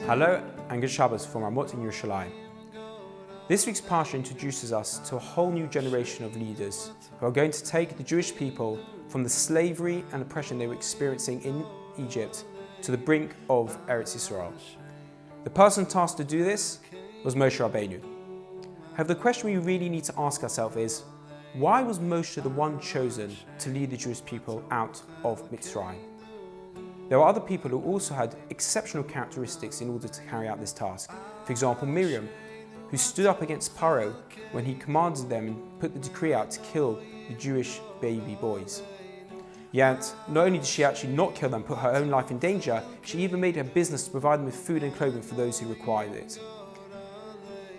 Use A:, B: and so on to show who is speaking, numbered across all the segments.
A: Hello and good Shabbos from Ramot in Yerushalayim. This week's Parsha introduces us to a whole new generation of leaders who are going to take the Jewish people from the slavery and oppression they were experiencing in Egypt to the brink of Eretz Yisrael. The person tasked to do this was Moshe Rabbeinu. However, the question we really need to ask ourselves is, why was Moshe the one chosen to lead the Jewish people out of Mitzrayim? There are other people who also had exceptional characteristics in order to carry out this task. For example, Miriam, who stood up against Paro when he commanded them and put the decree out to kill the Jewish baby boys. Yet, not only did she actually not kill them, put her own life in danger, she even made it a business to provide them with food and clothing for those who required it.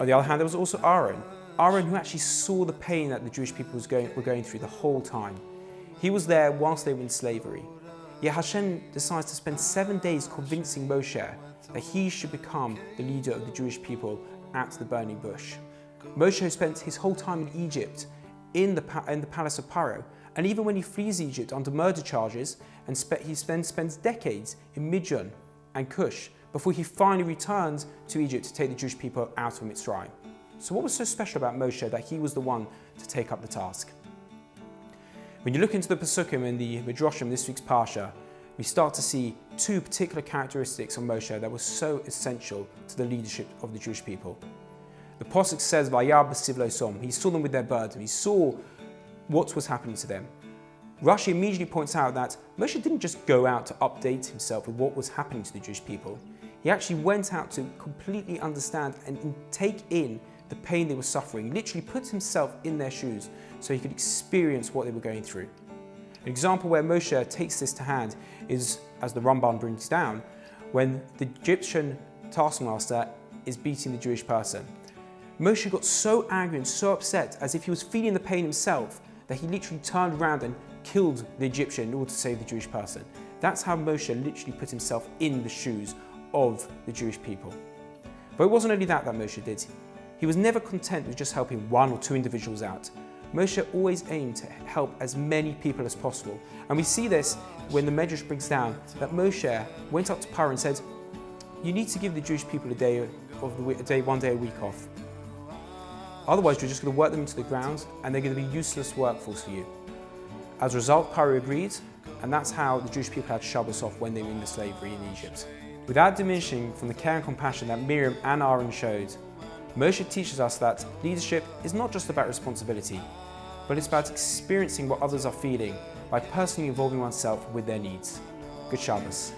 A: On the other hand, there was also Aaron. Aaron, who actually saw the pain that the Jewish people were going through the whole time. He was there whilst they were in slavery. Yet Hashem decides to spend 7 days convincing Moshe that he should become the leader of the Jewish people at the burning bush. Moshe spent his whole time in Egypt, in the palace of Paro, and even when he flees Egypt under murder charges, and he spends decades in Midian and Cush before he finally returns to Egypt to take the Jewish people out of Mitzrayim. So what was so special about Moshe that he was the one to take up the task? When you look into the Pesukim and the Midrashim this week's Parsha, we start to see two particular characteristics of Moshe that were so essential to the leadership of the Jewish people. The Pasuk says, "Vayar b'siv lo som." He saw them with their burden. He saw what was happening to them. Rashi immediately points out that Moshe didn't just go out to update himself with what was happening to the Jewish people. He actually went out to completely understand and take in the pain they were suffering. He literally put himself in their shoes so he could experience what they were going through. An example where Moshe takes this to hand is, as the Ramban brings down, when the Egyptian taskmaster is beating the Jewish person. Moshe got so angry and so upset, as if he was feeling the pain himself, that he literally turned around and killed the Egyptian in order to save the Jewish person. That's how Moshe literally put himself in the shoes of the Jewish people. But it wasn't only that Moshe did. He was never content with just helping one or two individuals out. Moshe always aimed to help as many people as possible. And we see this when the Medrash brings down that Moshe went up to Paro and said, "You need to give the Jewish people one day a week off. Otherwise, you're just going to work them into the ground and they're going to be useless workforce for you." As a result, Paro agreed, and that's how the Jewish people had Shabbos off when they were in the slavery in Egypt. Without diminishing from the care and compassion that Miriam and Aaron showed, Moshe teaches us that leadership is not just about responsibility, but it's about experiencing what others are feeling by personally involving oneself with their needs. Good Shabbos.